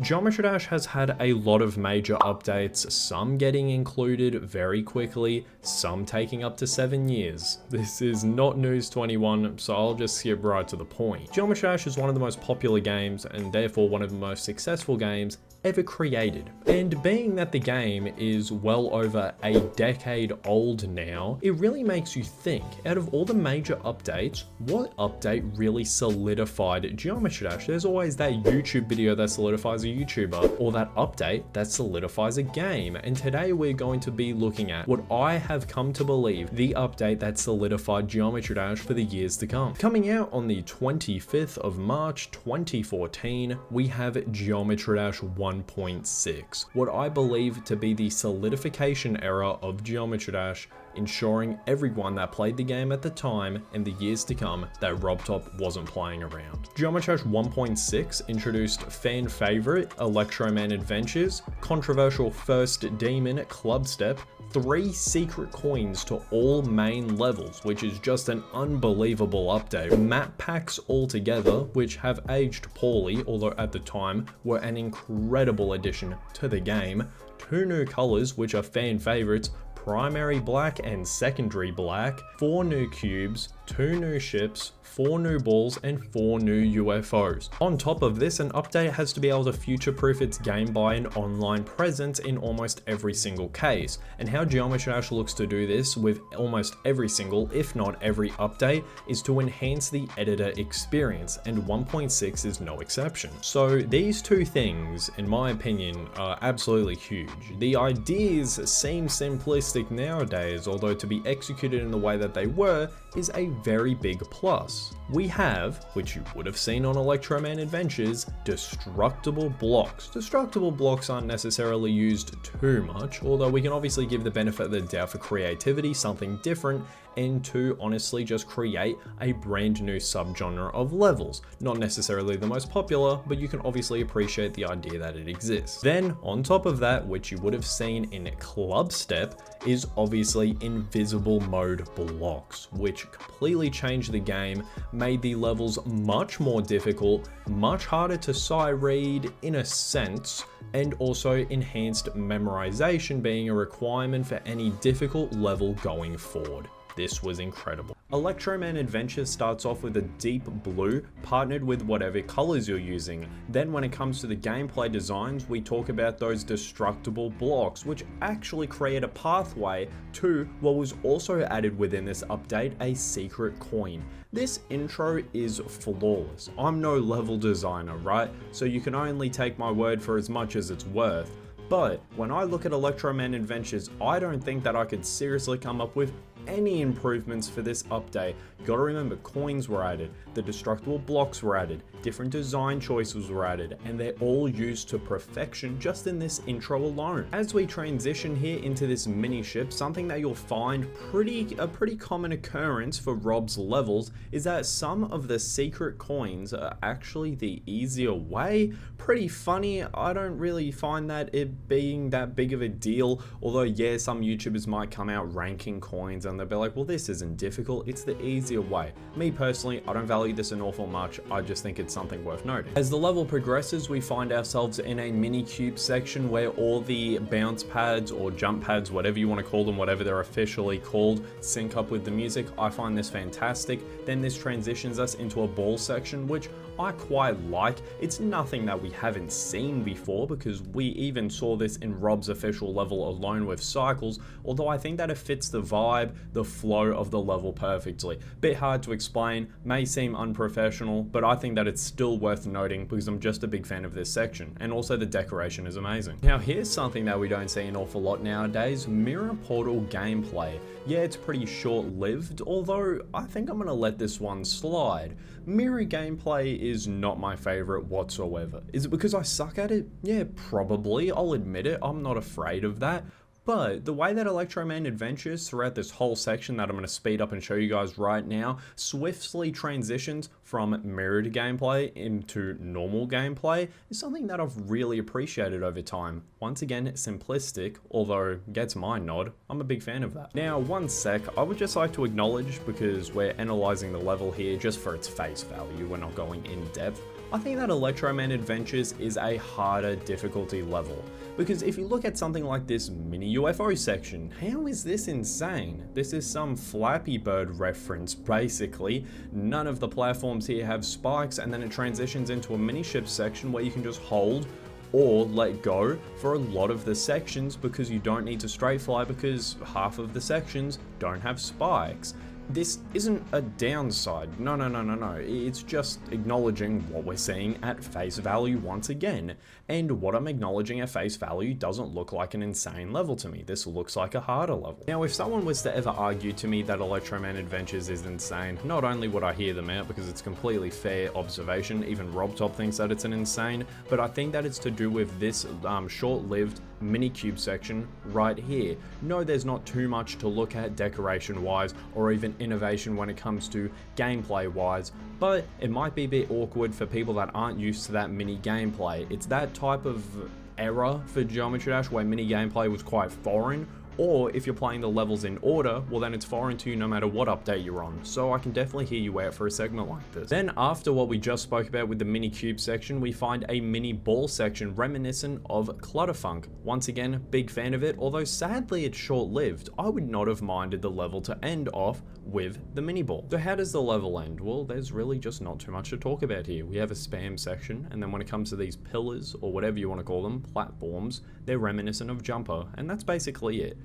Geometry Dash has had a lot of major updates, some getting included very quickly, some taking up to 7 years. This is not news to anyone, so I'll just skip right to the point. Geometry Dash is one of the most popular games, and therefore one of the most successful games ever created. And being that the game is well over a decade old now, it really makes you think, out of all the major updates, what update really solidified Geometry Dash? There's always that YouTube video that solidifies a YouTuber, or that update that solidifies a game. And today we're going to be looking at what I have come to believe the update that solidified Geometry Dash for the years to come. Coming out on the 25th of March 2014, we have Geometry Dash 1.6, what I believe to be the solidification era of Geometry Dash, ensuring everyone that played the game at the time and the years to come that RobTop wasn't playing around. Geometry Dash 1.6 introduced fan favorite Electroman Adventures, controversial first demon Club Step, 3 secret coins to all main levels, which is just an unbelievable update. Map packs altogether, which have aged poorly, although at the time were an incredible addition to the game. 2 new colors, which are fan favorites, primary black and secondary black, 4 new cubes, 2 new ships, 4 new balls, and 4 new UFOs. On top of this, an update has to be able to future-proof its game by an online presence in almost every single case. And how Geometry Dash looks to do this with almost every single, if not every update, is to enhance the editor experience, and 1.6 is no exception. So these two things, in my opinion, are absolutely huge. The ideas seem simplistic nowadays, although to be executed in the way that they were is a very big plus. We have, which you would have seen on Electroman Adventures, destructible blocks. Destructible blocks aren't necessarily used too much, although we can obviously give the benefit of the doubt for creativity, something different, and to honestly just create a brand new subgenre of levels. Not necessarily the most popular, but you can obviously appreciate the idea that it exists. Then, on top of that, which you would have seen in Club Step, is obviously invisible mode blocks, which completely changed the game, made the levels much more difficult, much harder to sight read in a sense, and also enhanced memorization being a requirement for any difficult level going forward. This was incredible. Electroman Adventures starts off with a deep blue partnered with whatever colors you're using. Then when it comes to the gameplay designs, we talk about those destructible blocks, which actually create a pathway to what was also added within this update, a secret coin. This intro is flawless. I'm no level designer, right? So you can only take my word for as much as it's worth. But when I look at Electroman Adventures, I don't think that I could seriously come up with any improvements for this update. Gotta remember, coins were added, the destructible blocks were added, different design choices were added, and they're all used to perfection just in this intro alone. As we transition here into this mini ship, something that you'll find a pretty common occurrence for Rob's levels is that some of the secret coins are actually the easier way. Pretty funny. I don't really find that it being that big of a deal, although yeah, some YouTubers might come out ranking coins and they'll be like, well, this isn't difficult, it's the easier way. Me personally, I don't value this an awful much, I just think it's something worth noting. As the level progresses, we find ourselves in a mini cube section where all the bounce pads or jump pads, whatever you want to call them, whatever they're officially called, sync up with the music. I find this fantastic. Then this transitions us into a ball section, which I quite like. It's nothing that we haven't seen before, because we even saw this in Rob's official level alone with cycles, although I think that it fits the vibe, the flow of the level perfectly. Bit hard to explain, may seem unprofessional, but I think that it's still worth noting because I'm just a big fan of this section, and also the decoration is amazing. Now here's something that we don't see an awful lot nowadays, mirror portal gameplay. Yeah, it's pretty short-lived, although I think I'm gonna let this one slide. Mirror gameplay is not my favorite whatsoever. Is it because I suck at it? Yeah, probably, I'll admit it, I'm not afraid of that. But the way that Electroman Adventures throughout this whole section that I'm going to speed up and show you guys right now swiftly transitions from mirrored gameplay into normal gameplay is something that I've really appreciated over time. Once again, simplistic, although gets my nod. I'm a big fan of that. Now, one sec, I would just like to acknowledge, because we're analyzing the level here just for its face value, we're not going in depth. I think that Electroman Adventures is a harder difficulty level. Because if you look at something like this mini UFO section, how is this insane? This is some Flappy Bird reference, basically. None of the platforms here have spikes, and then it transitions into a mini ship section where you can just hold or let go for a lot of the sections because you don't need to straight fly because half of the sections don't have spikes. This isn't a downside, no, it's just acknowledging what we're seeing at face value once again, and what I'm acknowledging at face value doesn't look like an insane level to me. This looks like a harder level. Now, if someone was to ever argue to me that Electroman Adventures is insane, not only would I hear them out because it's completely fair observation, even RobTop thinks that it's an insane, but I think that it's to do with this short-lived mini cube section right here. No, there's not too much to look at decoration wise or even innovation when it comes to gameplay wise, but it might be a bit awkward for people that aren't used to that mini gameplay. It's that type of era for Geometry Dash where mini gameplay was quite foreign, or if you're playing the levels in order, well then it's foreign to you no matter what update you're on, so I can definitely hear you out for a segment like this. Then after what we just spoke about with the mini cube section, we find a mini ball section reminiscent of Clutterfunk. Once again, big fan of it, although sadly it's short-lived. I would not have minded the level to end off with the mini ball. So how does the level end? Well, there's really just not too much to talk about here. We have a spam section, and then when it comes to these pillars, or whatever you want to call them, platforms, they're reminiscent of Jumper, and that's basically it.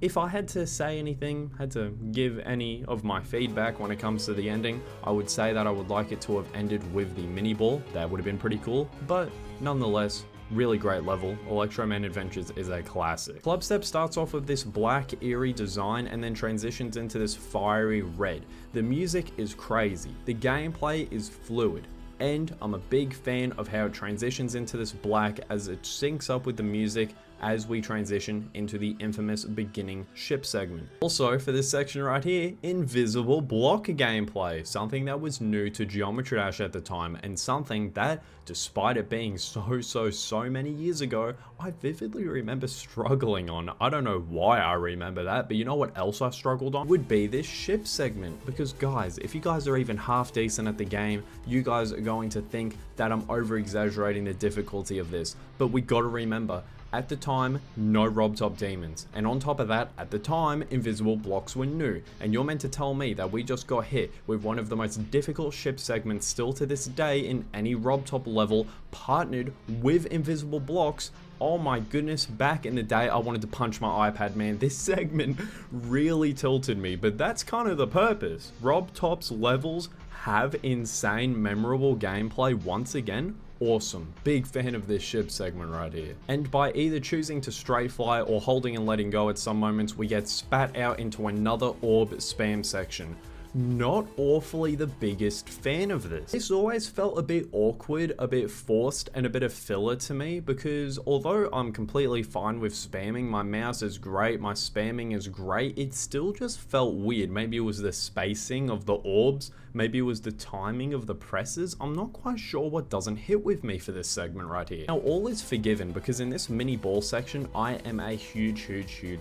If I had to say anything, had to give any of my feedback when it comes to the ending, I would say that I would like it to have ended with the mini ball. That would have been pretty cool, but nonetheless, really great level. Electroman Adventures is a classic. Clubstep starts off with this black eerie design and then transitions into this fiery red. The music is crazy, the gameplay is fluid, and I'm a big fan of how it transitions into this black as it syncs up with the music as we transition into the infamous beginning ship segment. Also, for this section right here, invisible block gameplay, something that was new to Geometry Dash at the time, and something that, despite it being so many years ago, I vividly remember struggling on. I don't know why I remember that, but you know what else I struggled on? Would be this ship segment, because guys, if you guys are even half decent at the game, you guys are going to think that I'm over exaggerating the difficulty of this, but we gotta remember, at the time, no RobTop demons, and on top of that, at the time, invisible blocks were new, and you're meant to tell me that we just got hit with one of the most difficult ship segments still to this day in any RobTop level, partnered with invisible blocks. Oh my goodness, back in the day I wanted to punch my iPad, man. This segment really tilted me, but that's kind of the purpose. RobTop's levels have insane, memorable gameplay once again. Awesome. Big fan of this ship segment right here. And by either choosing to straight fly or holding and letting go at some moments, we get spat out into another orb spam section. Not awfully the biggest fan of this. This always felt a bit awkward, a bit forced, and a bit of filler to me, because although I'm completely fine with spamming, my mouse is great, my spamming is great, it still just felt weird. Maybe it was the spacing of the orbs, maybe it was the timing of the presses. I'm not quite sure what doesn't hit with me for this segment right here. Now, all is forgiven because in this mini ball section, I am a huge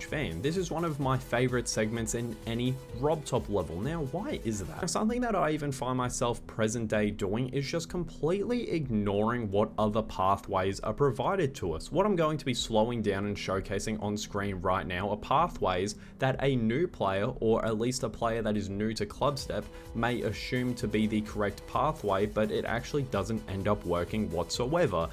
fan. This is one of my favorite segments in any RobTop level. Now, why is that? Now, something that I even find myself present day doing is just completely ignoring what other pathways are provided to us. What I'm going to be slowing down and showcasing on screen right now are pathways that a new player, or at least a player that is new to Clubstep, may assume to be the correct pathway, but it actually doesn't end up working whatsoever.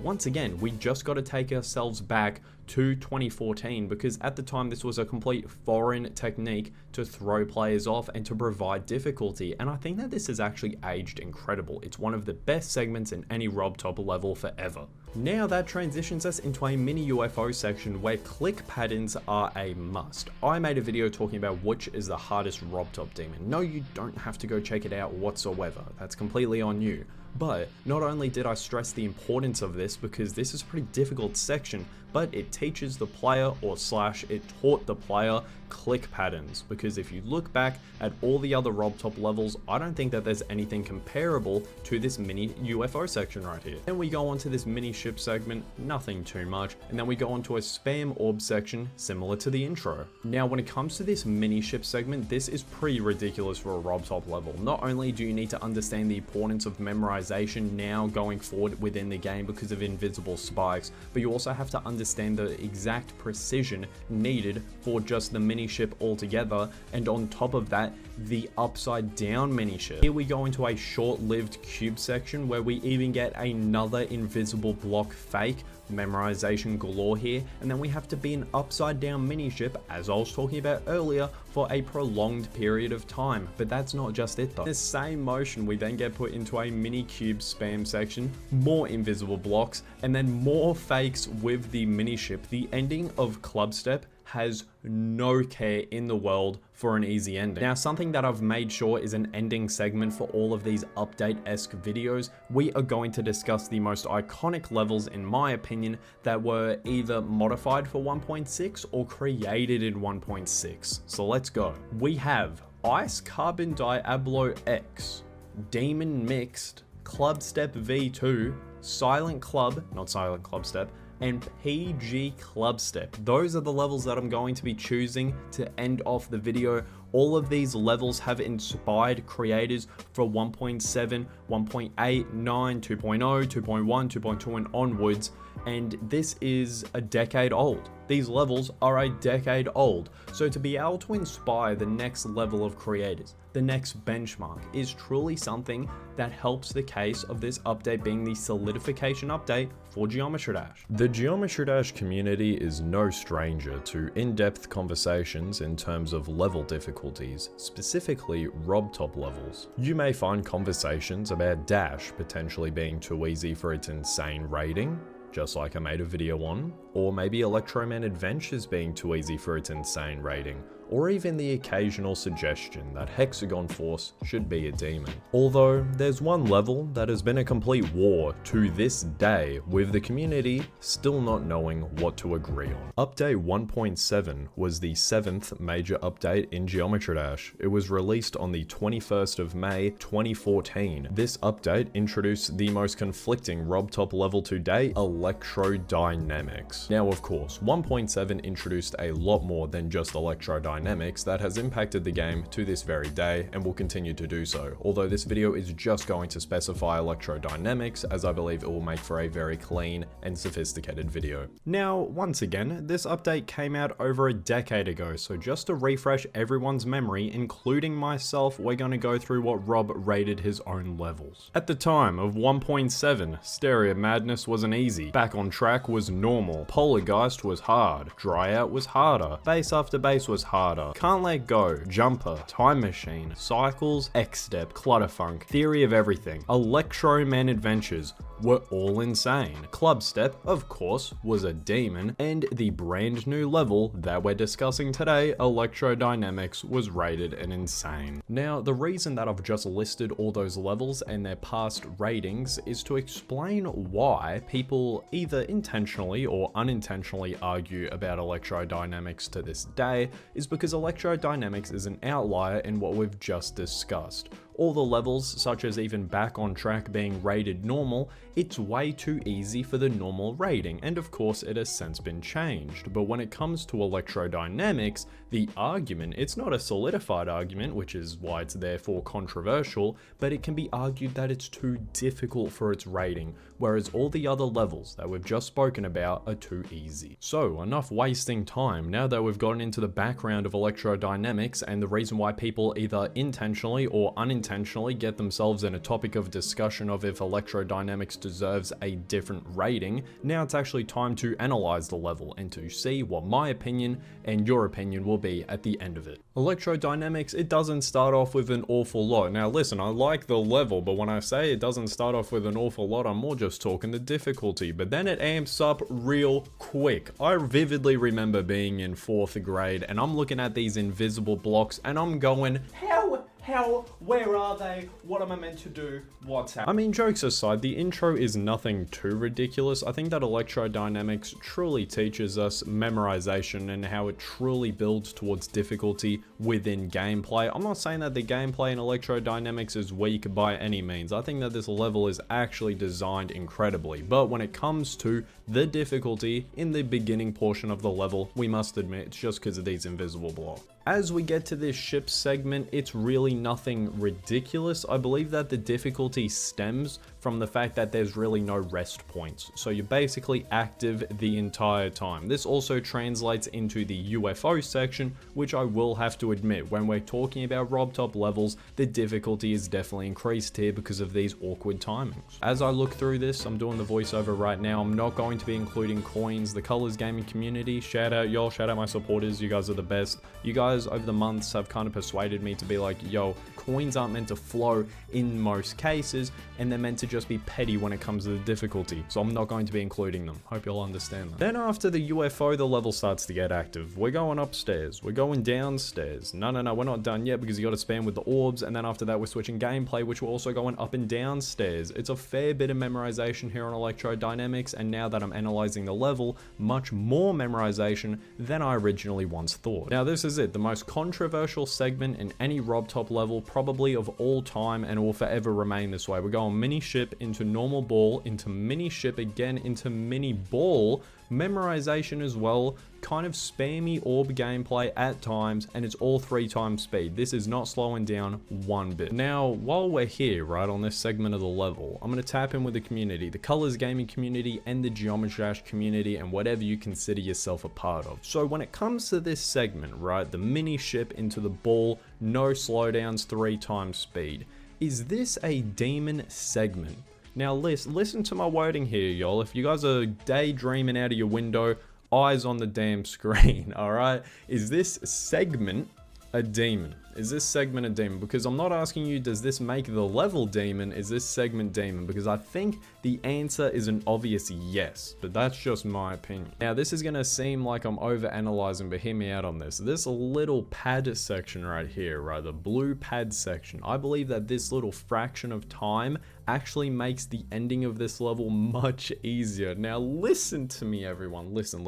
Once again, we just got to take ourselves back to 2014, because at the time this was a complete foreign technique to throw players off and to provide difficulty, and I think that this has actually aged incredible. It's one of the best segments in any RobTop level forever. Now that transitions us into a mini UFO section where click patterns are a must. I made a video talking about which is the hardest RobTop demon. No, you don't have to go check it out whatsoever. That's completely on you. But not only did I stress the importance of this, because this is a pretty difficult section, but it teaches the player, or slash it taught the player, click patterns, because if you look back at all the other RobTop levels, I don't think that there's anything comparable to this mini UFO section right here. Then we go on to this mini ship segment, nothing too much, and then we go on to a spam orb section similar to the intro. Now when it comes to this mini ship segment, this is pretty ridiculous for a RobTop level. Not only do you need to understand the importance of memorization memorization now going forward within the game because of invisible spikes, but you also have to understand the exact precision needed for just the mini ship altogether, and on top of that, the upside down mini ship. Here we go into a short-lived cube section where we even get another invisible block fake, memorization galore here, and then we have to be an upside down mini ship, as I was talking about earlier, for a prolonged period of time. But that's not just it though. In the same motion, we then get put into a mini cube spam section, more invisible blocks, and then more fakes with the mini ship. The ending of Club Step has no care in the world for an easy ending. Now, something that I've made sure is an ending segment for all of these update-esque videos. We are going to discuss the most iconic levels, in my opinion, that were either modified for 1.6 or created in 1.6. So let's go. We have Ice Carbon Diablo X, Demon Mixed, Club Step V2, Silent Club, not Silent Club Step, and PG Club Step. Those are the levels that I'm going to be choosing to end off the video. All of these levels have inspired creators for 1.7, 1.8, 9, 2.0, 2.1, 2.2 and onwards, and this is a decade old. These levels are a decade old, so to be able to inspire the next level of creators, the next benchmark, is truly something that helps the case of this update being the solidification update for Geometry Dash. The Geometry Dash community is no stranger to in-depth conversations in terms of level difficulties, specifically Rob Top levels. You may find conversations about Dash potentially being too easy for its insane rating, just like I made a video on, or maybe Electroman Adventures being too easy for its insane rating, or even the occasional suggestion that Hexagon Force should be a demon. Although, there's one level that has been a complete war to this day, with the community still not knowing what to agree on. Update 1.7 was the 7th major update in Geometry Dash. It was released on the 21st of May 2014. This update introduced the most conflicting Rob Top level to date, Electrodynamics. Now of course, 1.7 introduced a lot more than just Electrodynamics that has impacted the game to this very day and will continue to do so, although this video is just going to specify Electrodynamics, as I believe it will make for a very clean and sophisticated video. Now, once again, this update came out over a decade ago, so just to refresh everyone's memory, including myself, we're going to go through what Rob rated his own levels. At the time of 1.7, Stereo Madness wasn't easy, Back on Track was normal, Polargeist was hard, Dryout was harder, Base After Base was harder, Can't Let Go, Jumper, Time Machine, Cycles, X-Step, Clutterfunk, Theory of Everything, Electroman Adventures were all insane. Club Step, of course, was a demon, and the brand new level that we're discussing today, Electrodynamics, was rated an insane. Now, the reason that I've just listed all those levels and their past ratings is to explain why people either intentionally or unintentionally argue about Electrodynamics to this day, is because Electrodynamics is an outlier in what we've just discussed. All the levels, such as even Back on Track being rated normal, it's way too easy for the normal rating, and of course it has since been changed. But when it comes to Electrodynamics, the argument, it's not a solidified argument, which is why it's therefore controversial, but it can be argued that it's too difficult for its rating, whereas all the other levels that we've just spoken about are too easy. So enough wasting time. Now that we've gotten into the background of Electrodynamics and the reason why people either intentionally or unintentionally get themselves in a topic of discussion of if Electrodynamics deserves a different rating, now it's actually time to analyze the level and to see what my opinion and your opinion will be at the end of it. Electrodynamics, it doesn't start off with an awful lot. Now listen, I like the level, but when I say it doesn't start off with an awful lot, I'm more just talking the difficulty, but then it amps up real quick. I vividly remember being in 4th grade and I'm looking at these invisible blocks and I'm going, how, where are they? What am I meant to do? What's happening? I mean, jokes aside, the intro is nothing too ridiculous. I think that Electrodynamics truly teaches us memorization and how it truly builds towards difficulty within gameplay. I'm not saying that the gameplay in Electrodynamics is weak by any means. I think that this level is actually designed incredibly, but when it comes to the difficulty in the beginning portion of the level, we must admit it's just because of these invisible blocks. As we get to this ship segment, it's really nothing ridiculous. I believe that the difficulty stems from the fact that there's really no rest points. So you're basically active the entire time. This also translates into the UFO section, which I will have to admit, when we're talking about RobTop levels, the difficulty is definitely increased here because of these awkward timings. As I look through this, I'm doing the voiceover right now. I'm not going to be including coins. The Colors Gaming community, shout out y'all, shout out my supporters. You guys are the best. You guys over the months have kind of persuaded me to be like, yo, coins aren't meant to flow in most cases, and they're meant to just be petty when it comes to the difficulty. So I'm not going to be including them. Hope you'll understand that. Then after the UFO, the level starts to get active. We're going upstairs. We're going downstairs. No, we're not done yet because you got to spam with the orbs. And then after that, we're switching gameplay, which we're also going up and downstairs. It's a fair bit of memorization here on electrodynamics. And now that I'm analyzing the level, much more memorization than I originally once thought. Now, this is it. The most controversial segment in any RobTop level, probably of all time, and will forever remain this way. We're going mini ship into normal ball, into mini ship again, into mini ball, memorization as well, kind of spammy orb gameplay at times, and it's all 3 times speed. This is not slowing down one bit. Now, while we're here, right, on this segment of the level, I'm going to tap in with the community, the Colors Gaming community and the Geometry Dash community, and whatever you consider yourself a part of. So when it comes to this segment, right, the mini ship into the ball, no slowdowns, 3 times speed. Is this a demon segment? Now listen to my wording here, y'all. If you guys are daydreaming out of your window, eyes on the damn screen, alright? Is this segment a demon? Is this segment a demon? Because I'm not asking you, does this make the level demon? Is this segment demon? Because I think the answer is an obvious yes, but that's just my opinion. Now, this is going to seem like I'm over-analyzing, but hear me out on this. This little pad section right here, right, the blue pad section, I believe that this little fraction of time actually makes the ending of this level much easier. Now, listen to me, everyone. Listen.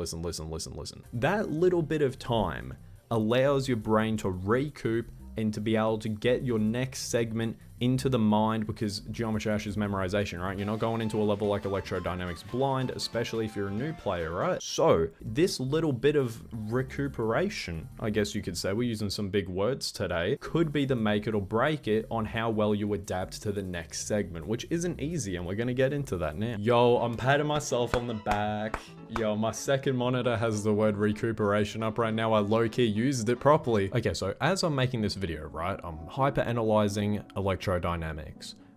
That little bit of time allows your brain to recoup and to be able to get your next segment into the mind, because Geometry Dash is memorization, right? You're not going into a level like electrodynamics blind, especially if you're a new player, right? So this little bit of recuperation, I guess you could say, we're using some big words today, could be the make it or break it on how well you adapt to the next segment, which isn't easy, and we're going to get into that now. Yo, I'm patting myself on the back. Yo, my second monitor has the word recuperation up right now. I low-key used it properly. Okay, so as I'm making this video, right, I'm hyper-analyzing electrodynamics.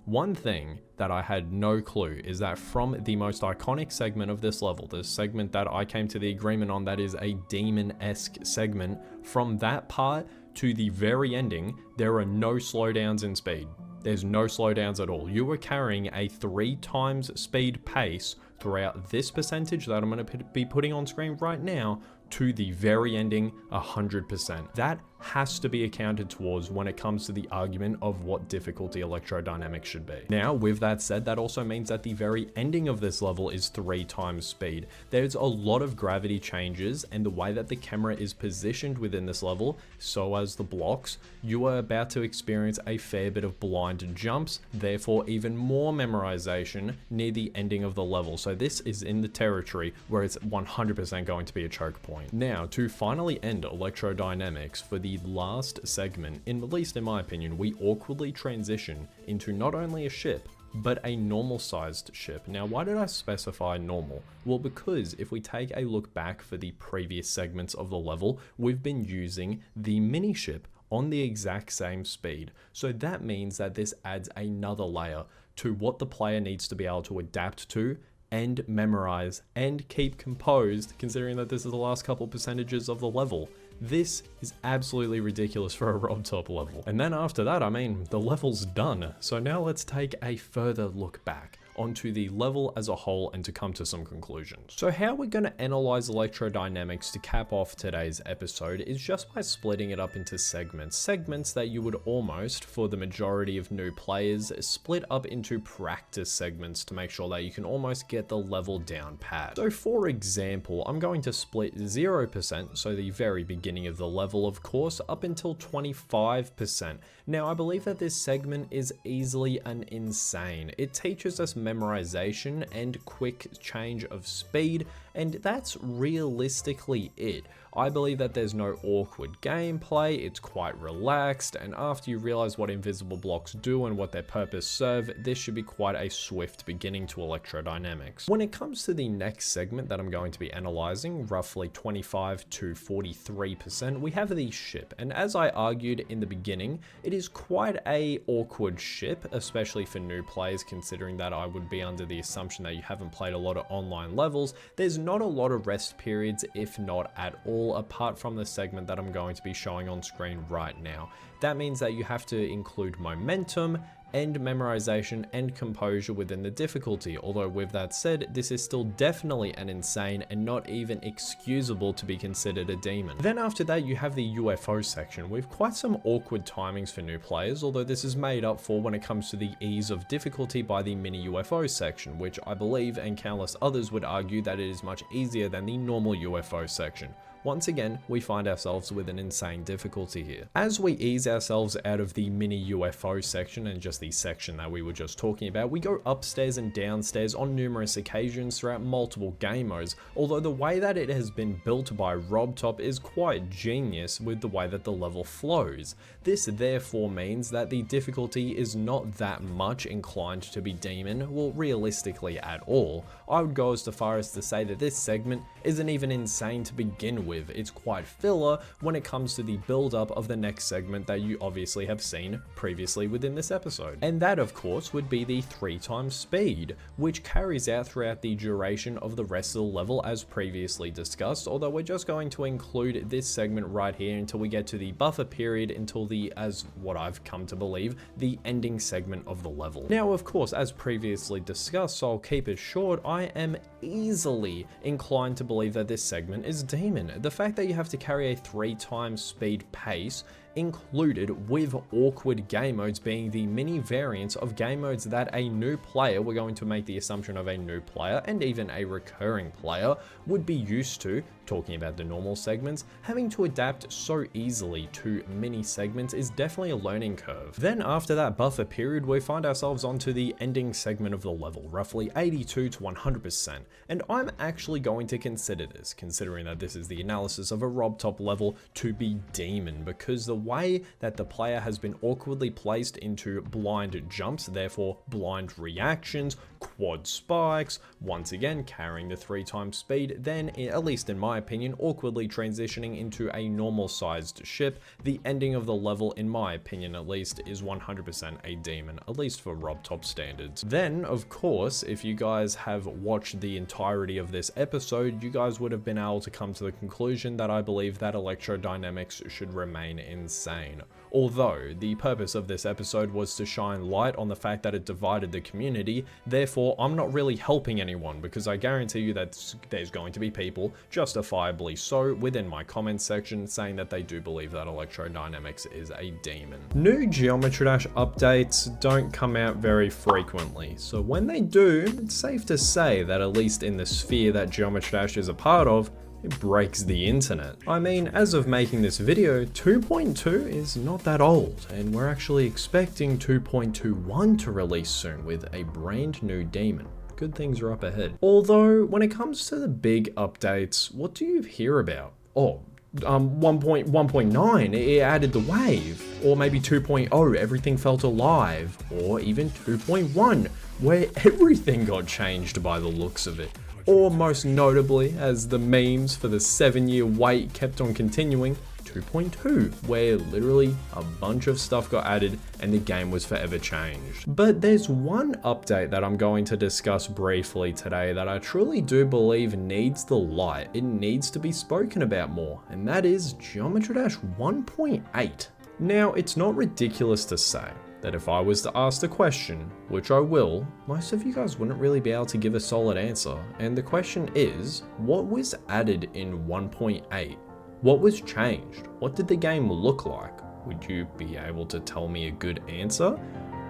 One thing that I had no clue is that from the most iconic segment of this level, this segment that I came to the agreement on that is a demon-esque segment, from that part to the very ending, there are no slowdowns in speed. There's no slowdowns at all. You are carrying a 3 times speed pace throughout this percentage that I'm going to be putting on screen right now to the very ending 100%. That has to be accounted towards when it comes to the argument of what difficulty electrodynamics should be. Now, with that said, that also means that the very ending of this level is 3 times speed. There's a lot of gravity changes, and the way that the camera is positioned within this level, so as the blocks, you are about to experience a fair bit of blind jumps, therefore even more memorization near the ending of the level. So this is in the territory where it's 100% going to be a choke point. Now, to finally end electrodynamics for the last segment, at least in my opinion, we awkwardly transition into not only a ship, but a normal sized ship. Now, why did I specify normal? Well, because if we take a look back for the previous segments of the level, we've been using the mini ship on the exact same speed. So that means that this adds another layer to what the player needs to be able to adapt to and memorize and keep composed, considering that this is the last couple percentages of the level. This is absolutely ridiculous for a RobTop level. And then after that, I mean, the level's done. So now let's take a further look back onto the level as a whole and to come to some conclusions. So how we're going to analyze electrodynamics to cap off today's episode is just by splitting it up into segments that you would almost, for the majority of new players, split up into practice segments to make sure that you can almost get the level down pat. So for example, I'm going to split 0%, so the very beginning of the level of course, up until 25%. Now I believe that this segment is easily an insane. It teaches us memorization and quick change of speed, and that's realistically it. I believe that there's no awkward gameplay, it's quite relaxed, and after you realize what invisible blocks do and what their purpose serve, this should be quite a swift beginning to electrodynamics. When it comes to the next segment that I'm going to be analyzing, roughly 25 to 43%, we have the ship, and as I argued in the beginning, it is quite a awkward ship, especially for new players, considering that I would be under the assumption that you haven't played a lot of online levels. There's not a lot of rest periods, if not at all, apart from the segment that I'm going to be showing on screen right now. That means that you have to include momentum and memorization and composure within the difficulty, although with that said, this is still definitely an insane and not even excusable to be considered a demon. Then after that, you have the UFO section with quite some awkward timings for new players, although this is made up for when it comes to the ease of difficulty by the mini UFO section, which I believe and countless others would argue that it is much easier than the normal UFO section. Once again, we find ourselves with an insane difficulty here. As we ease ourselves out of the mini UFO section and just the section that we were just talking about, we go upstairs and downstairs on numerous occasions throughout multiple game modes, although the way that it has been built by RobTop is quite genius with the way that the level flows. This therefore means that the difficulty is not that much inclined to be demon, well realistically at all. I would go as far as to say that this segment isn't even insane to begin with. It's quite filler when it comes to the build up of the next segment that you obviously have seen previously within this episode. And that of course would be the 3x speed, which carries out throughout the duration of the rest of the level as previously discussed, although we're just going to include this segment right here until we get to the buffer period, until the, as what I've come to believe, the ending segment of the level. Now of course, as previously discussed, so I'll keep it short, I am easily inclined to believe that this segment is demon. The fact that you have to carry a 3x speed pace included with awkward game modes being the mini variants of game modes that a new player, we're going to make the assumption of a new player and even a recurring player, would be used to, talking about the normal segments, having to adapt so easily to mini segments is definitely a learning curve. Then after that buffer period, we find ourselves onto the ending segment of the level, roughly 82 to 100%, and I'm actually going to consider this, considering that this is the analysis of a RobTop level, to be demon, because the way that the player has been awkwardly placed into blind jumps, therefore blind reactions, quad spikes, once again carrying the 3x speed, then at least in my opinion, awkwardly transitioning into a normal sized ship, the ending of the level, in my opinion at least, is 100% a demon, at least for RobTop standards. Then of course, if you guys have watched the entirety of this episode, you guys would have been able to come to the conclusion that I believe that electrodynamics should remain insane. Although the purpose of this episode was to shine light on the fact that it divided the community, therefore I'm not really helping anyone, because I guarantee you that there's going to be people, justifiably so, within my comments section saying that they do believe that electrodynamics is a demon. New Geometry Dash updates don't come out very frequently, so when they do, it's safe to say that at least in the sphere that Geometry Dash is a part of, it breaks the internet. I mean, as of making this video, 2.2 is not that old, and we're actually expecting 2.21 to release soon with a brand new demon. Good things are up ahead. Although, when it comes to the big updates, what do you hear about? Oh, 1.9, it added the wave, or maybe 2.0, everything felt alive, or even 2.1, where everything got changed by the looks of it. Or most notably, as the memes for the 7-year wait kept on continuing, 2.2, where literally a bunch of stuff got added and the game was forever changed. But there's one update that I'm going to discuss briefly today that I truly do believe needs the light. It needs to be spoken about more, and that is Geometry Dash 1.8. Now, it's not ridiculous to say that if I was to ask the question, which I will, most of you guys wouldn't really be able to give a solid answer. And the question is, what was added in 1.8? What was changed? What did the game look like? Would you be able to tell me a good answer?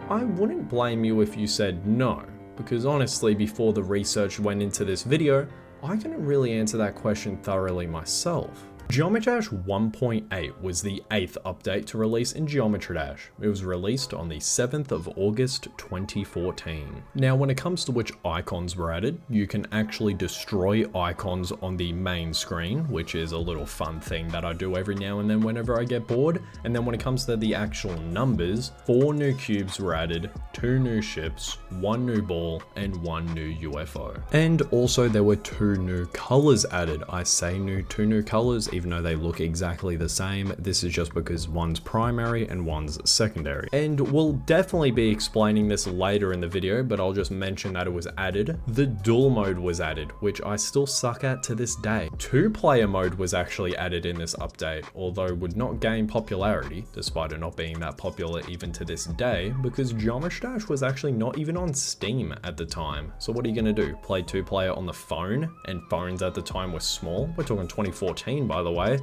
I wouldn't blame you if you said no, because honestly, before the research went into this video, I couldn't really answer that question thoroughly myself. Geometry Dash 1.8 was the 8th update to release in Geometry Dash. It was released on the 7th of August 2014. Now when it comes to which icons were added, you can actually destroy icons on the main screen, which is a little fun thing that I do every now and then whenever I get bored. And then when it comes to the actual numbers, 4 new cubes were added, 2 new ships, 1 new ball, and 1 new UFO. And also there were 2 new colors added. I say 2 new colors, even though they look exactly the same. This is just because one's primary and one's secondary. And we'll definitely be explaining this later in the video, but I'll just mention that it was added. The duel mode was added, which I still suck at to this day. 2-player mode was actually added in this update, although would not gain popularity, despite it not being that popular even to this day, because Geometry Dash was actually not even on Steam at the time. So what are you gonna do? Play 2-player on the phone? And phones at the time were small? We're talking 2014, by the way.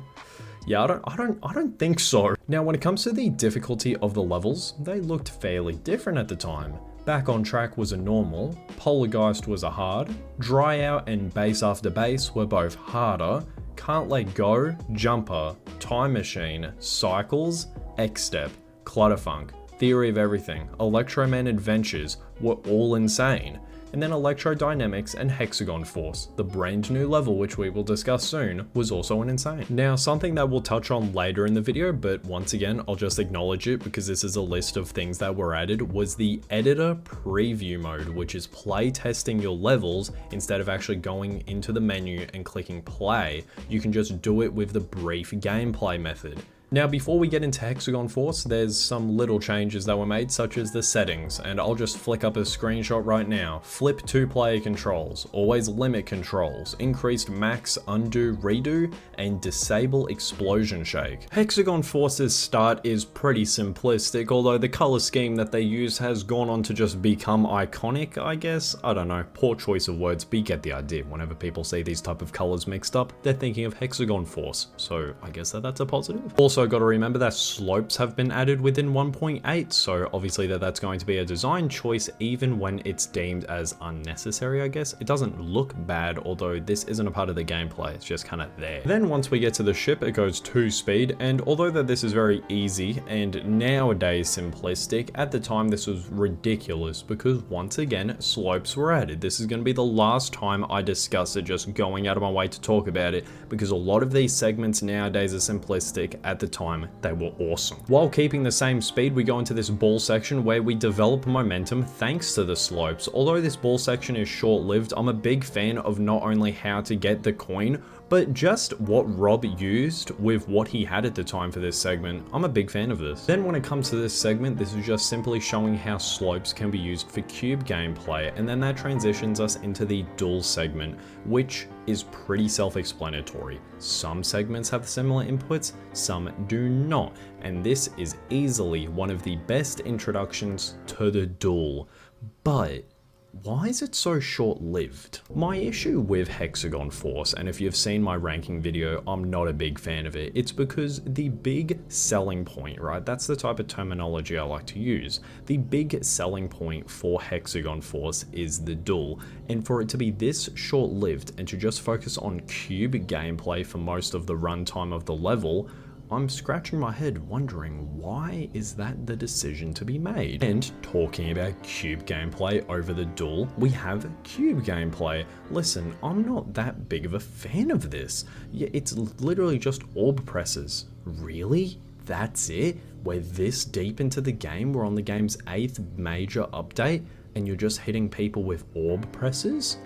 Yeah, I don't think so. Now, when it comes to the difficulty of the levels, they looked fairly different at the time. Back on Track was a normal, Poltergeist was a hard, Dry Out and Base After Base were both harder, Can't Let Go, Jumper, Time Machine, Cycles, X-Step, Clutterfunk, Theory of Everything, Electroman Adventures were all insane. And then Electrodynamics and Hexagon Force, the brand new level which we will discuss soon, was also an insane. Now, something that we'll touch on later in the video, but once again, I'll just acknowledge it because this is a list of things that were added, was the editor preview mode, which is play testing your levels instead of actually going into the menu and clicking play. You can just do it with the brief gameplay method. Now, before we get into Hexagon Force, there's some little changes that were made, such as the settings, and I'll just flick up a screenshot right now. Flip 2-player controls, always limit controls, increased max undo redo, and disable explosion shake. Hexagon Force's start is pretty simplistic, although the color scheme that they use has gone on to just become iconic, I guess. I don't know, poor choice of words, but you get the idea. Whenever people see these type of colors mixed up, they're thinking of Hexagon Force, so I guess that's a positive. Also got to remember that slopes have been added within 1.8, so obviously that's going to be a design choice even when it's deemed as unnecessary, I guess. It doesn't look bad, although this isn't a part of the gameplay, it's just kind of there. Then once we get to the ship, it goes 2-speed, and although that this is very easy and nowadays simplistic, at the time this was ridiculous because once again, slopes were added. This is going to be the last time I discuss it, just going out of my way to talk about it, because a lot of these segments nowadays are simplistic. At the time, they were awesome. While keeping the same speed, we go into this ball section where we develop momentum thanks to the slopes. Although this ball section is short-lived, I'm a big fan of not only how to get the coin, but just what Rob used with what he had at the time for this segment. I'm a big fan of this. Then when it comes to this segment, this is just simply showing how slopes can be used for cube gameplay, and then that transitions us into the duel segment, which is pretty self-explanatory. Some segments have similar inputs, some do not, and this is easily one of the best introductions to the duel. But why is it so short-lived? My issue with Hexagon Force, and if you've seen my ranking video, I'm not a big fan of it. It's because the big selling point, right? That's the type of terminology I like to use. The big selling point for Hexagon Force is the duel, and for it to be this short-lived and to just focus on cube gameplay for most of the runtime of the level, I'm scratching my head wondering why is that the decision to be made? And talking about cube gameplay over the duel, we have cube gameplay. Listen, I'm not that big of a fan of this. Yeah, it's literally just orb presses. Really? That's it? We're this deep into the game, we're on the game's 8th major update, and you're just hitting people with orb presses?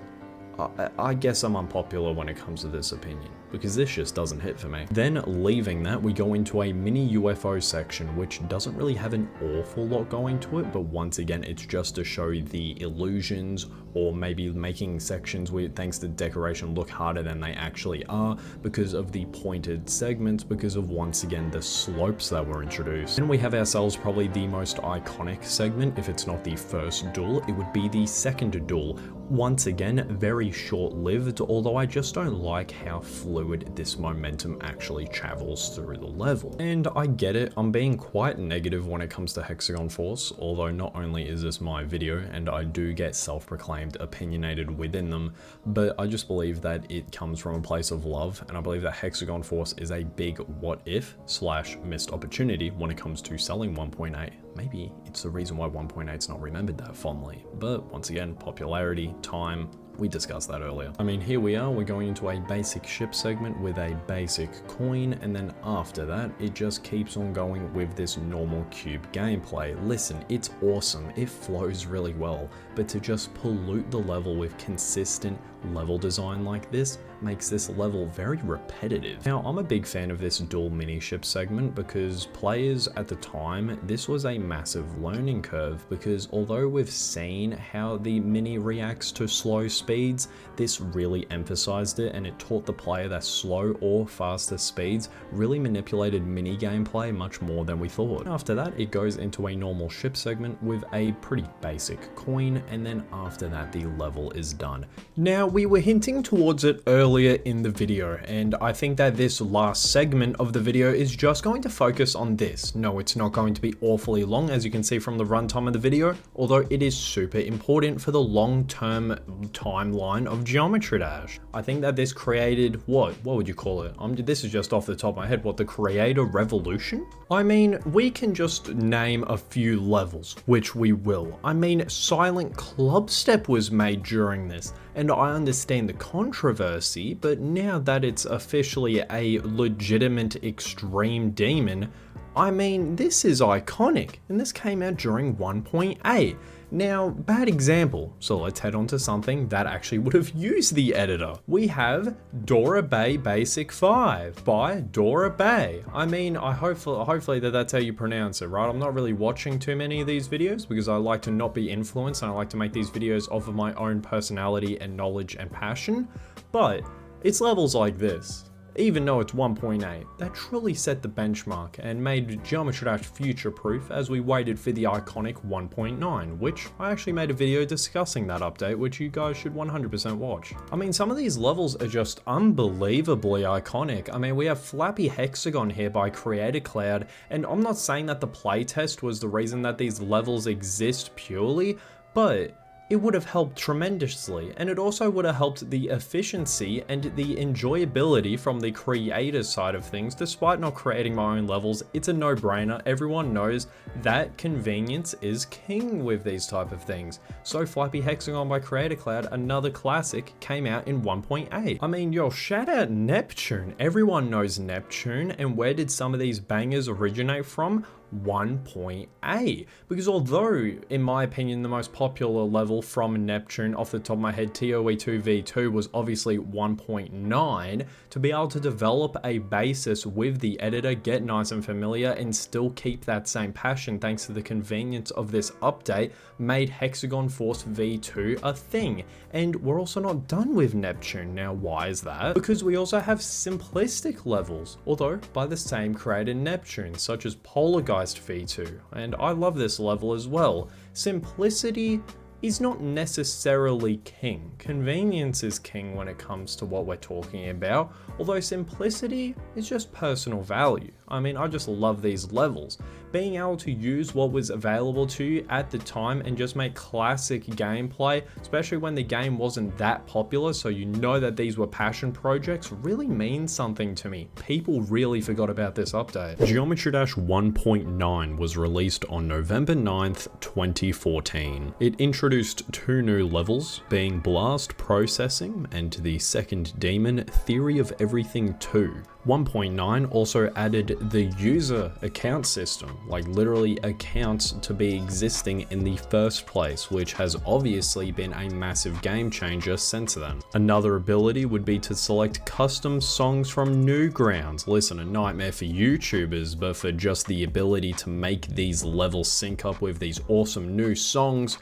I guess I'm unpopular when it comes to this opinion, because this just doesn't hit for me. Then leaving that, we go into a mini UFO section, which doesn't really have an awful lot going to it, but once again, it's just to show the illusions, or maybe making sections with, thanks to decoration, look harder than they actually are, because of the pointed segments, because of, once again, the slopes that were introduced. Then we have ourselves probably the most iconic segment. If it's not the first duel, it would be the second duel, Once again, very short-lived, although I just don't like how fluid this momentum actually travels through the level. And I get it, I'm being quite negative when it comes to Hexagon Force, although not only is this my video and I do get self-proclaimed opinionated within them, but I just believe that it comes from a place of love, and I believe that Hexagon Force is a big what if / missed opportunity when it comes to selling 1.8. Maybe it's the reason why 1.8 is not remembered that fondly, but once again, popularity, time, we discussed that earlier. I mean, here we are, we're going into a basic ship segment with a basic coin, and then after that, it just keeps on going with this normal cube gameplay. Listen, it's awesome, it flows really well, but to just pollute the level with consistent level design like this makes this level very repetitive. Now, I'm a big fan of this dual mini ship segment because players at the time, this was a massive learning curve, because although we've seen how the mini reacts to slow speeds, this really emphasized it, and it taught the player that slow or faster speeds really manipulated mini gameplay much more than we thought. After that, it goes into a normal ship segment with a pretty basic coin, and then after that, the level is done. Now, we were hinting towards it earlier in the video, and I think that this last segment of the video is just going to focus on this. No, it's not going to be awfully long, as you can see from the runtime of the video, although it is super important for the long-term timeline of Geometry Dash. I think that this created, what would you call it? This is just off the top of my head, what, the creator revolution? I mean, we can just name a few levels, which we will. I mean, Silent Clubstep was made during this, and I understand the controversy, but now that it's officially a legitimate extreme demon, I mean, this is iconic, and this came out during 1.8. Now, bad example, so let's head on to something that actually would have used the editor. We have Dora Bay Basic 5 by Dora Bay. I mean, hopefully that's how you pronounce it, right? I'm not really watching too many of these videos because I like to not be influenced, and I like to make these videos off of my own personality and knowledge and passion, but it's levels like this, even though it's 1.8, that truly set the benchmark and made Geometry Dash future-proof as we waited for the iconic 1.9, which I actually made a video discussing that update, which you guys should 100% watch. I mean, some of these levels are just unbelievably iconic. I mean, we have Flappy Hexagon here by Creator Cloud, and I'm not saying that the playtest was the reason that these levels exist purely, but it would have helped tremendously, and it also would have helped the efficiency and the enjoyability from the creator side of things. Despite not creating my own levels, it's a no-brainer. Everyone knows that convenience is king with these type of things. So Flappy Hexagon by Creator Cloud, another classic, came out in 1.8. I mean, yo, shout out Neptune. Everyone knows Neptune, and where did some of these bangers originate from? 1.8, because although in my opinion the most popular level from Neptune off the top of my head, TOE2v2, was obviously 1.9, to be able to develop a basis with the editor, get nice and familiar, and still keep that same passion thanks to the convenience of this update, made Hexagon Force v2 a thing. And we're also not done with Neptune. Now, why is that? Because we also have simplistic levels, although by the same creator Neptune, such as Polargeist v2, and I love this level as well. Simplicity is not necessarily king. Convenience is king when it comes to what we're talking about, although simplicity is just personal value. I mean, I just love these levels. Being able to use what was available to you at the time and just make classic gameplay, especially when the game wasn't that popular, so you know that these were passion projects, really means something to me. People really forgot about this update. Geometry Dash 1.9 was released on November 9th, 2014. It introduced two new levels, being Blast Processing and the second demon, Theory of Everything 2. 1.9 also added the user account system, like literally accounts to be existing in the first place, which has obviously been a massive game changer since then. Another ability would be to select custom songs from Newgrounds. Listen, a nightmare for YouTubers, but for just the ability to make these levels sync up with these awesome new songs,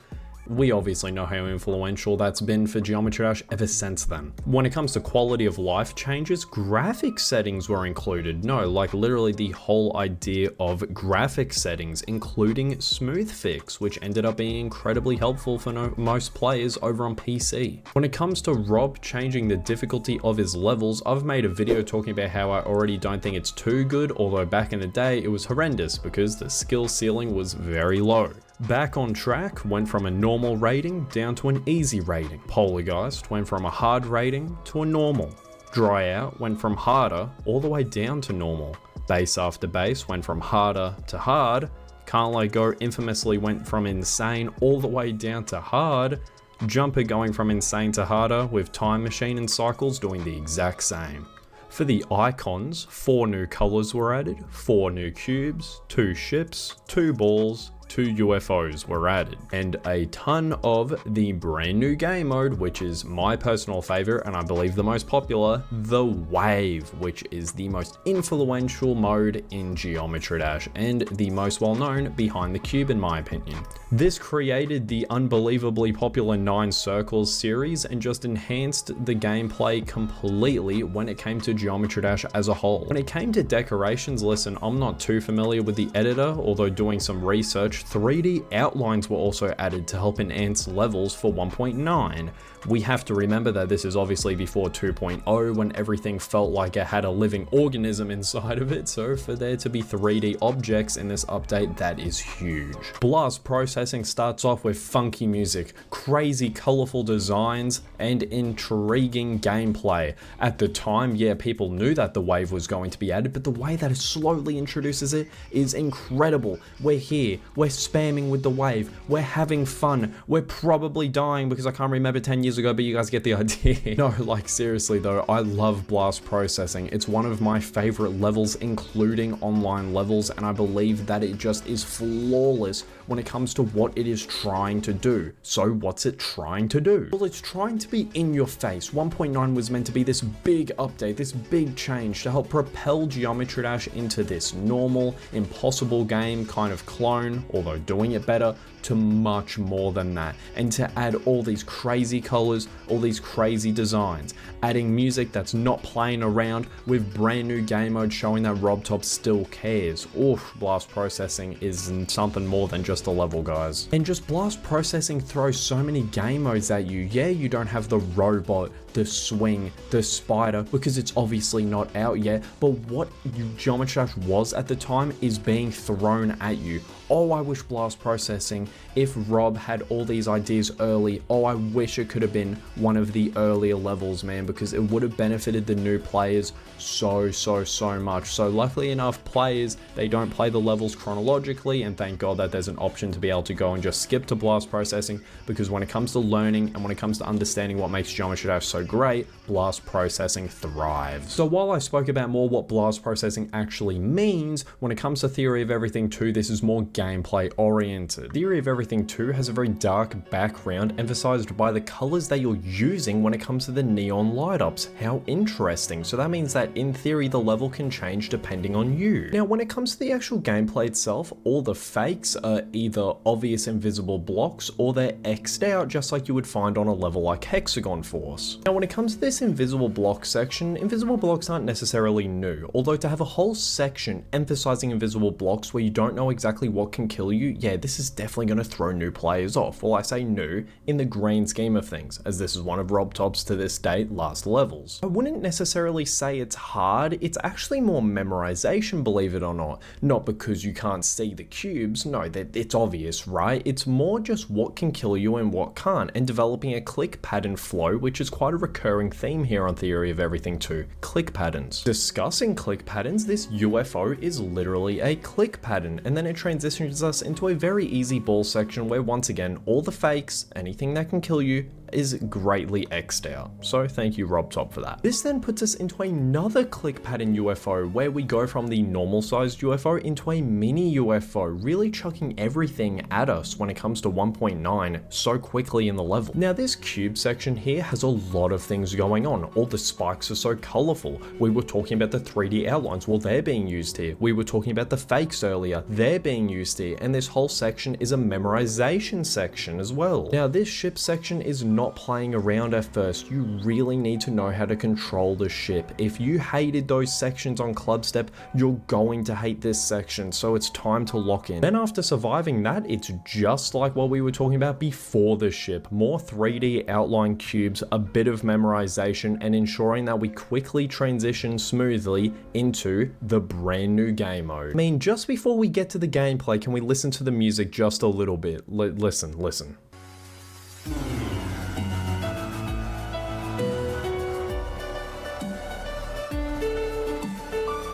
We obviously know how influential that's been for Geometry Dash ever since then. When it comes to quality of life changes, graphic settings were included. No, like literally the whole idea of graphic settings, including smooth fix, which ended up being incredibly helpful for most players over on PC. When it comes to Rob changing the difficulty of his levels, I've made a video talking about how I already don't think it's too good, although back in the day it was horrendous because the skill ceiling was very low. Back on Track went from a normal rating down to an easy rating. Polygeist went from a hard rating to a normal. Dry Out went from harder all the way down to normal. Bass After Bass went from harder to hard. Can't Let Go infamously went from insane all the way down to hard. Jumper going from insane to harder, with Time Machine and Cycles doing the exact same. For the icons, 4 new colors were added, 4 new cubes, 2 ships, 2 balls, 2 UFOs were added, and a ton of the brand new game mode, which is my personal favorite and I believe the most popular, the Wave, which is the most influential mode in Geometry Dash and the most well known behind the cube in my opinion. This created the unbelievably popular 9 Circles series and just enhanced the gameplay completely when it came to Geometry Dash as a whole. When it came to decorations, listen, I'm not too familiar with the editor, although doing some research, 3D outlines were also added to help enhance levels for 1.9. We have to remember that this is obviously before 2.0 when everything felt like it had a living organism inside of it, so for there to be 3D objects in this update, that is huge. Blast processing starts off with funky music, crazy colorful designs, and intriguing gameplay. At the time, yeah, people knew that the Wave was going to be added, but the way that it slowly introduces it is incredible. We're here, we're spamming with the Wave, we're having fun, we're probably dying because I can't remember 10 years ago, but you guys get the idea. No, like seriously though, I love blast processing. It's one of my favorite levels, including online levels, and I believe that it just is flawless when it comes to what it is trying to do. So what's it trying to do? Well, it's trying to be in your face. 1.9 was meant to be this big update, this big change to help propel Geometry Dash into this normal, impossible game kind of clone, although doing it better, to much more than that, and to add all these crazy colors, all these crazy designs, adding music that's not playing around with brand new game mode showing that RobTop still cares. Oof, blast processing is something more than just a level, guys. And just blast processing throws so many game modes at you. Yeah, you don't have the robot, the swing, the spider, because it's obviously not out yet, but what Geometry Dash was at the time is being thrown at you. Oh, I wish blast processing, if Rob had all these ideas early, oh, I wish it could have been one of the earlier levels, man, because it would have benefited the new players so much. So luckily enough, players, they don't play the levels chronologically, and thank God that there's an option to be able to go and just skip to blast processing, because when it comes to learning and when it comes to understanding what makes Geometry Dash so great, blast processing thrives. So while I spoke about more what blast processing actually means, when it comes to Theory of Everything 2, this is more gameplay oriented. Theory of Everything 2 has a very dark background emphasized by the colors that you're using when it comes to the neon light ups. How interesting. So that means that in theory the level can change depending on you. Now when it comes to the actual gameplay itself, all the fakes are either obvious invisible blocks or they're X'd out just like you would find on a level like Hexagon Force. Now when it comes to this invisible block section, invisible blocks aren't necessarily new, although to have a whole section emphasizing invisible blocks where you don't know exactly what can kill you, yeah, this is definitely going to throw new players off. Well, I say new in the grand scheme of things, as this is one of RobTop's to this date last levels. I wouldn't necessarily say it's hard, it's actually more memorization, believe it or not. Not because you can't see the cubes, no, it's obvious, right? It's more just what can kill you and what can't, and developing a click pattern flow, which is quite a recurring theme here on Theory of Everything 2, click patterns. Discussing click patterns, this UFO is literally a click pattern, and then it transitions us into a very easy ball section where once again, all the fakes, anything that can kill you, is greatly X'd out. So thank you RobTop for that. This then puts us into another click pattern UFO where we go from the normal sized UFO into a mini UFO, really chucking everything at us when it comes to 1.9 so quickly in the level. Now this cube section here has a lot of things going on. All the spikes are so colorful. We were talking about the 3D outlines, well they're being used here. We were talking about the fakes earlier, they're being used here. And this whole section is a memorization section as well. Now this ship section is not playing around at first. You really need to know how to control the ship. If you hated those sections on Club Step, you're going to hate this section, so it's time to lock in. Then after surviving that, it's just like what we were talking about before the ship. More 3D outline cubes, a bit of memorization, and ensuring that we quickly transition smoothly into the brand new game mode. I mean, just before we get to the gameplay, can we listen to the music just a little bit? Listen.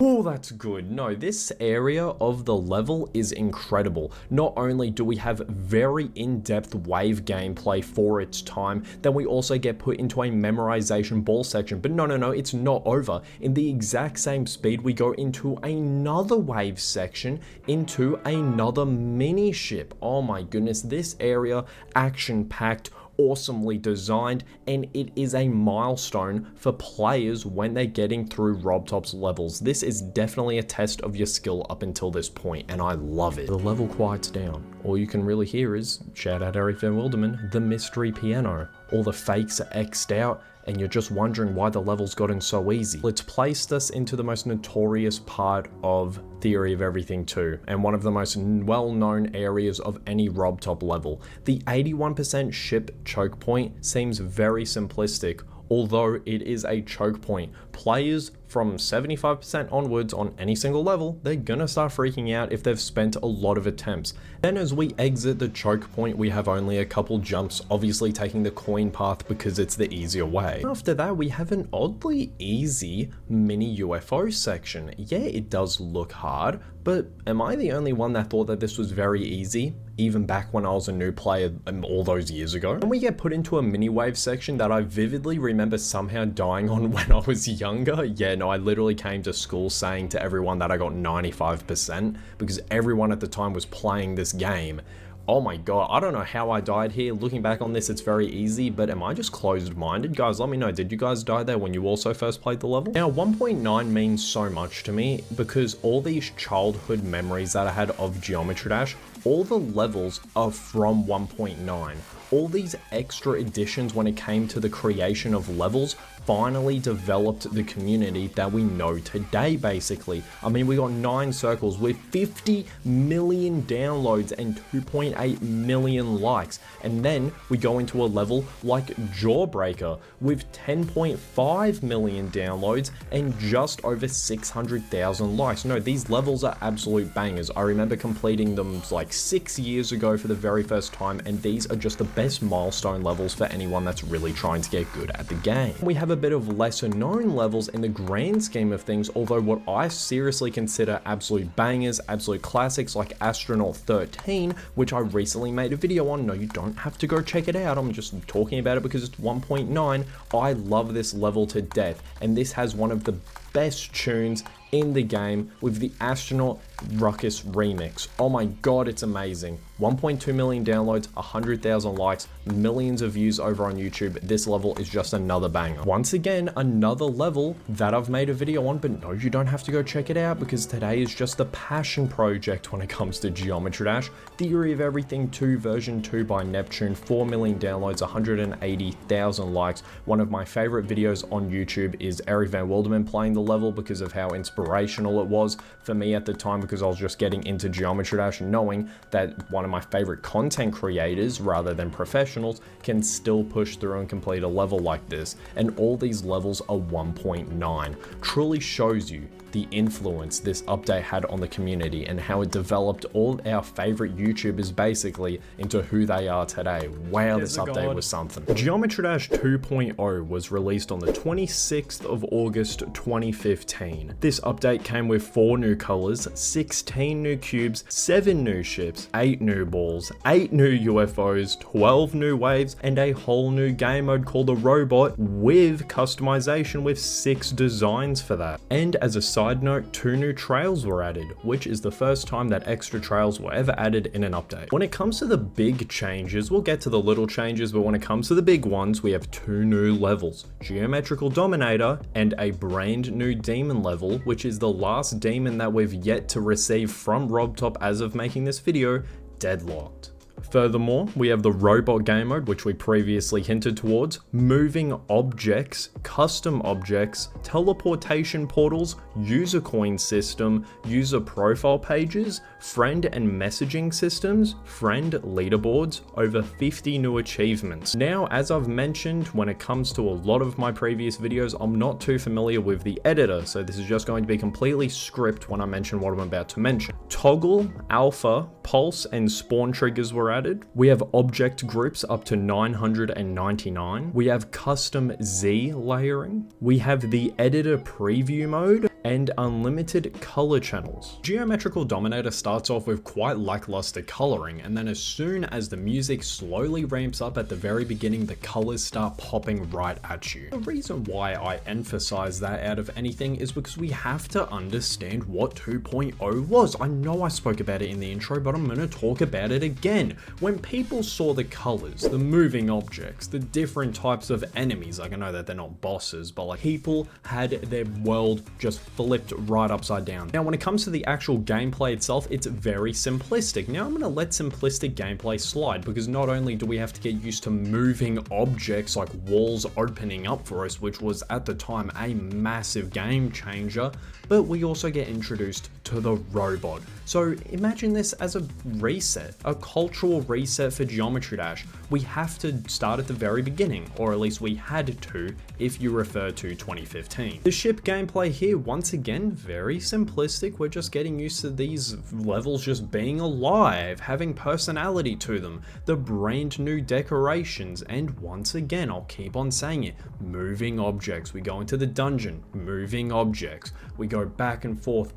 Oh, that's good. No, this area of the level is incredible. Not only do we have very in-depth wave gameplay for its time, then we also get put into a memorization ball section. But no, it's not over. In the exact same speed, we go into another wave section, into another mini ship. Oh my goodness, this area, action-packed, awesomely designed, and it is a milestone for players when they're getting through RobTop's levels. This is definitely a test of your skill up until this point, and I love it. The level quiets down. All you can really hear is, shout out Eric Van Wilderman, the mystery piano. All the fakes are X'd out, and you're just wondering why the level's gotten so easy. It's placed us into the most notorious part of Theory of Everything 2, and one of the most well-known areas of any RobTop level. The 81% ship choke point seems very simplistic, although it is a choke point. Players from 75% onwards on any single level, they're gonna start freaking out if they've spent a lot of attempts. Then as we exit the choke point, we have only a couple jumps, obviously taking the coin path because it's the easier way. After that, we have an oddly easy mini UFO section. Yeah, it does look hard, but am I the only one that thought that this was very easy? Even back when I was a new player all those years ago. And we get put into a mini wave section that I vividly remember somehow dying on when I was younger. Yeah, no, I literally came to school saying to everyone that I got 95% because everyone at the time was playing this game. Oh my god, I don't know how I died here. Looking back on this, it's very easy, but am I just closed-minded? Guys, let me know, did you guys die there when you also first played the level? Now, 1.9 means so much to me because all these childhood memories that I had of Geometry Dash, all the levels are from 1.9. All these extra additions when it came to the creation of levels finally developed the community that we know today, basically. I mean, we got 9 circles with 50 million downloads and 2.8 million likes. And then we go into a level like Jawbreaker with 10.5 million downloads and just over 600,000 likes. No, these levels are absolute bangers. I remember completing them like 6 years ago for the very first time, and these are just the best milestone levels for anyone that's really trying to get good at the game. We have a bit of lesser known levels in the grand scheme of things, although what I seriously consider absolute bangers, absolute classics like Astronaut 13, which I recently made a video on. No, you don't have to go check it out. I'm just talking about it because it's 1.9. I love this level to death, and this has one of the best tunes in the game with the Astronaut Ruckus remix. Oh my god, it's amazing. 1.2 million downloads, 100,000 likes, millions of views over on YouTube. This level is just another banger. Once again, another level that I've made a video on, but no, you don't have to go check it out because today is just a passion project when it comes to Geometry Dash. Theory of Everything 2 version 2 by Neptune, 4 million downloads, 180,000 likes. One of my favorite videos on YouTube is Eric Van Wilderman playing the level because of how inspirational it was for me at the time, because I was just getting into Geometry Dash and knowing that one of my favorite content creators rather than professionals can still push through and complete a level like this. And all these levels are 1.9. Truly shows you the influence this update had on the community and how it developed all our favorite YouTubers basically into who they are today. Wow, this update was something. Geometry Dash 2.0 was released on the 26th of August 2015. 2015. This update came with 4 new colors, 16 new cubes, 7 new ships, 8 new balls, 8 new UFOs, 12 new waves, and a whole new game mode called the Robot with customization with 6 designs for that. And as a side note, 2 new trails were added, which is the first time that extra trails were ever added in an update. When it comes to the big changes, we'll get to the little changes, but when it comes to the big ones, we have 2 new levels, Geometrical Dominator and a brand new demon level, which is the last demon that we've yet to receive from RobTop as of making this video, Deadlocked. Furthermore, we have the Robot game mode, which we previously hinted towards, moving objects, custom objects, teleportation portals, user coin system, user profile pages, friend and messaging systems, friend leaderboards, over 50 new achievements. Now, as I've mentioned, when it comes to a lot of my previous videos, I'm not too familiar with the editor, so this is just going to be completely script when I mention what I'm about to mention. Toggle, alpha, pulse, and spawn triggers were added. We have object groups up to 999. We have custom Z layering. We have the editor preview mode and unlimited color channels. Geometrical Dominator starts off with quite lackluster coloring, and then as soon as the music slowly ramps up at the very beginning, the colors start popping right at you. The reason why I emphasize that out of anything is because we have to understand what 2.0 was. I know I spoke about it in the intro, but I'm gonna talk about it again. When people saw the colors, the moving objects, the different types of enemies, like I know that they're not bosses, but like people had their world just flipped right upside down. Now, when it comes to the actual gameplay itself, it's very simplistic. Now, I'm gonna let simplistic gameplay slide because not only do we have to get used to moving objects like walls opening up for us, which was at the time a massive game changer, but we also get introduced to the robot. So imagine this as a reset, a cultural reset for Geometry Dash. We have to start at the very beginning, or at least we had to if you refer to 2015. The ship gameplay here, once again, very simplistic. We're just getting used to these levels just being alive, having personality to them, the brand new decorations, and once again, I'll keep on saying it, moving objects. We go into the dungeon, moving objects. We go back and forth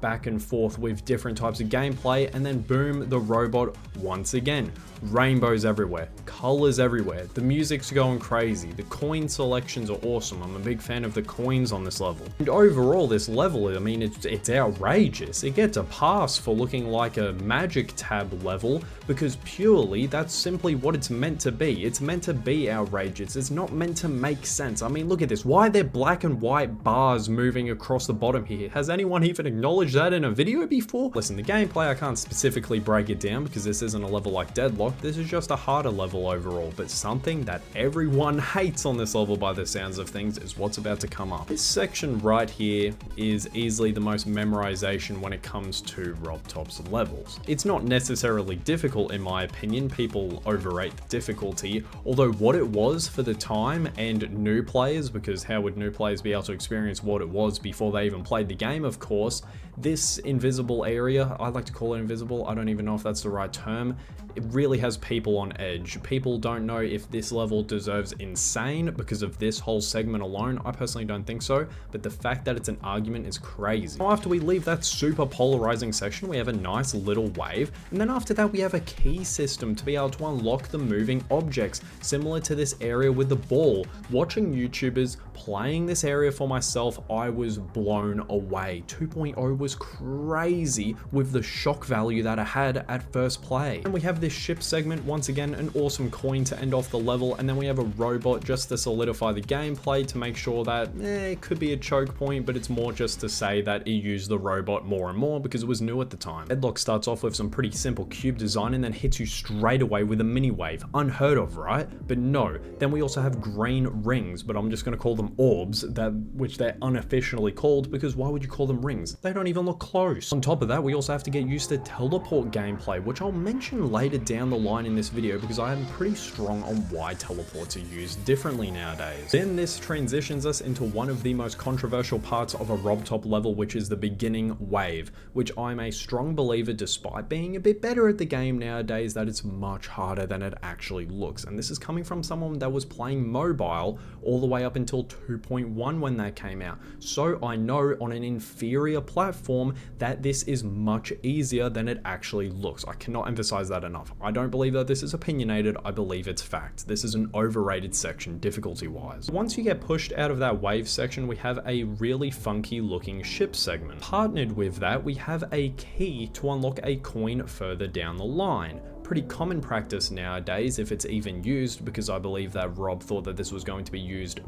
with different types of gameplay, and then boom, the robot once again. Rainbows everywhere, colors everywhere, the music's going crazy, the coin selections are awesome. I'm a big fan of the coins on this level. And overall, this level, I mean, it's outrageous. It gets a pass for looking like a magic tab level because purely that's simply what it's meant to be. It's meant to be outrageous. It's not meant to make sense. I mean, look at this. Why are there black and white bars moving across the bottom here? Has anyone even acknowledged that in a video before? Listen, the gameplay, I can't specifically break it down because this isn't a level like Deadlock. This is just a harder level overall, but something that everyone hates on this level by the sounds of things is what's about to come up. This section right here is easily the most memorization when it comes to RobTop's levels. It's not necessarily difficult in my opinion. People overrate the difficulty, although what it was for the time and new players, because how would new players be able to experience what it was before they even played the game, of course, this invisible area, I like to call it invisible, I don't even know if that's the right term, it really has people on edge. People don't know if this level deserves insane because of this whole segment alone. I personally don't think so, but the fact that it's an argument is crazy. After we leave that super polarizing section, we have a nice little wave, and then after that we have a key system to be able to unlock the moving objects, similar to this area with the ball. Watching YouTubers playing this area for myself, I was blown away. 2.0 was crazy with the shock value that I had at first play. And we have this ship segment, once again, an awesome coin to end off the level, and then we have a robot just to solidify the gameplay to make sure that it could be a choke point, but it's more just to say that it used the robot more and more because it was new at the time. Deadlock starts off with some pretty simple cube design and then hits you straight away with a mini wave. Unheard of, right? But no. Then we also have green rings, but I'm just going to call them orbs, which they're unofficially called because why would you call them rings? They don't even look close. On top of that, we also have to get used to teleport gameplay, which I'll mention later down the line in this video because I am pretty strong on why teleports are used differently nowadays. Then this transitions us into one of the most controversial parts of a RobTop top level, which is the beginning wave, which I'm a strong believer, despite being a bit better at the game nowadays, that it's much harder than it actually looks. And this is coming from someone that was playing mobile all the way up until 2.1 when that came out. So I know on an inferior platform that this is much easier than it actually looks. I cannot emphasize that enough. I don't believe that this is opinionated, I believe it's fact. This is an overrated section difficulty wise. Once you get pushed out of that wave section, we have a really funky looking ship segment. Partnered with that, we have a key to unlock a coin further down the line. Pretty common practice nowadays, if it's even used, because I believe that Rob thought that this was going to be used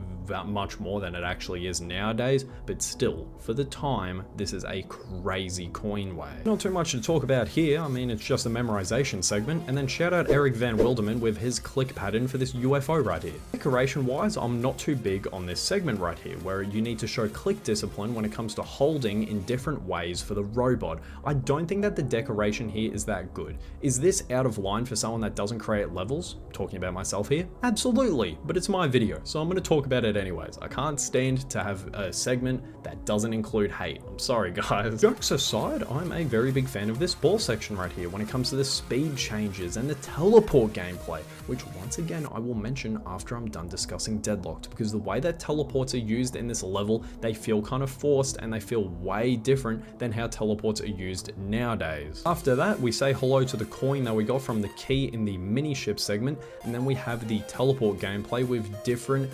much more than it actually is nowadays, but still, for the time, this is a crazy coin wave. Not too much to talk about here, I mean, it's just a memorization segment, and then shout out Eric Van Wilderman with his click pattern for this UFO right here. Decoration wise, I'm not too big on this segment right here, where you need to show click discipline when it comes to holding in different ways for the robot. I don't think that the decoration here is that good. Is this out of line for someone that doesn't create levels? Talking about myself here? Absolutely, but it's my video, so I'm going to talk about it anyways. I can't stand to have a segment that doesn't include hate. I'm sorry guys. Jokes aside, I'm a very big fan of this ball section right here when it comes to the speed changes and the teleport gameplay, which once again I will mention after I'm done discussing Deadlocked, because the way that teleports are used in this level, they feel kind of forced and they feel way different than how teleports are used nowadays. After that, we say hello to the coin that we got from the key in the mini ship segment, and then we have the teleport gameplay with different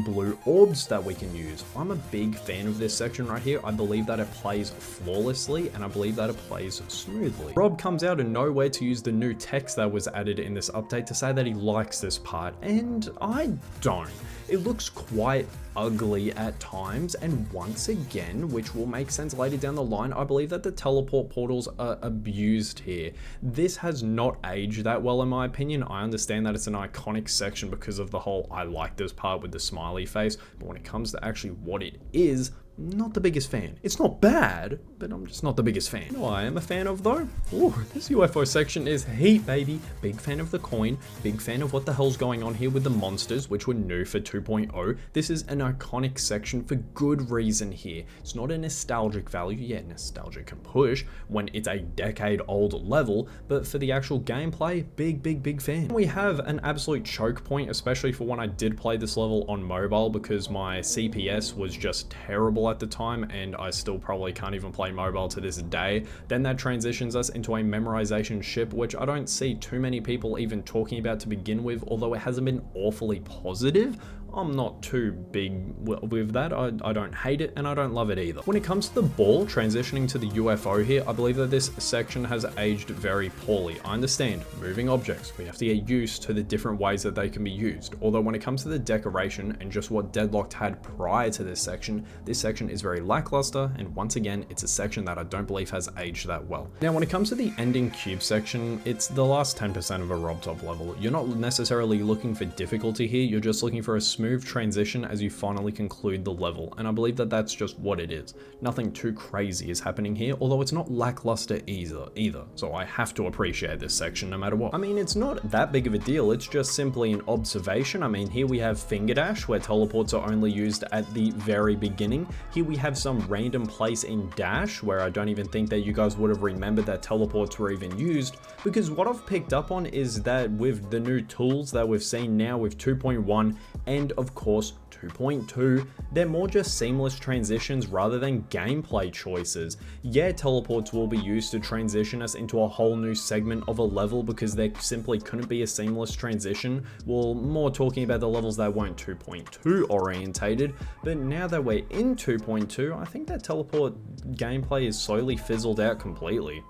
blue orbs that we can use. I'm a big fan of this section right here. I believe that it plays flawlessly and I believe that it plays smoothly. Rob comes out of nowhere to use the new text that was added in this update to say that he likes this part, and I don't. It looks quite ugly at times, and once again, which will make sense later down the line, I believe that the teleport portals are abused here. This has not aged that well in my opinion. I understand that it's an iconic section because of the whole I like this part with the smiley face, but when it comes to actually what it is, not the biggest fan. It's not bad, but I'm just not the biggest fan. You know I am a fan of though? Ooh, this UFO section is heat, baby. Big fan of the coin, big fan of what the hell's going on here with the monsters, which were new for 2.0. This is an iconic section for good reason here. It's not a nostalgic value. Yeah, nostalgia can push when it's a decade old level, but for the actual gameplay, big fan. We have an absolute choke point, especially for when I did play this level on mobile, because my CPS was just terrible at the time, and I still probably can't even play mobile to this day. Then that transitions us into a memorization ship, which I don't see too many people even talking about to begin with, although it hasn't been awfully positive. I'm not too big with that. I don't hate it and I don't love it either. When it comes to the ball transitioning to the UFO here, I believe that this section has aged very poorly. I understand, moving objects, we have to get used to the different ways that they can be used. Although when it comes to the decoration and just what Deadlocked had prior to this section is very lackluster, and once again, it's a section that I don't believe has aged that well. Now, when it comes to the ending cube section, it's the last 10% of a Rob Top level. You're not necessarily looking for difficulty here, you're just looking for a smooth transition as you finally conclude the level, and I believe that that's just what it is. Nothing too crazy is happening here, although it's not lackluster either, so I have to appreciate this section no matter what. I mean, it's not that big of a deal, it's just simply an observation. I mean, here we have finger dash, where teleports are only used at the very beginning. Here we have some random place in dash, where I don't even think that you guys would have remembered that teleports were even used, because what I've picked up on is that with the new tools that we've seen now with 2.1 and of course 2.2, they're more just seamless transitions rather than gameplay choices. Yeah, teleports will be used to transition us into a whole new segment of a level because there simply couldn't be a seamless transition. Well, more talking about the levels that weren't 2.2 orientated, but now that we're in 2.2, I think that teleport gameplay is slowly fizzled out completely.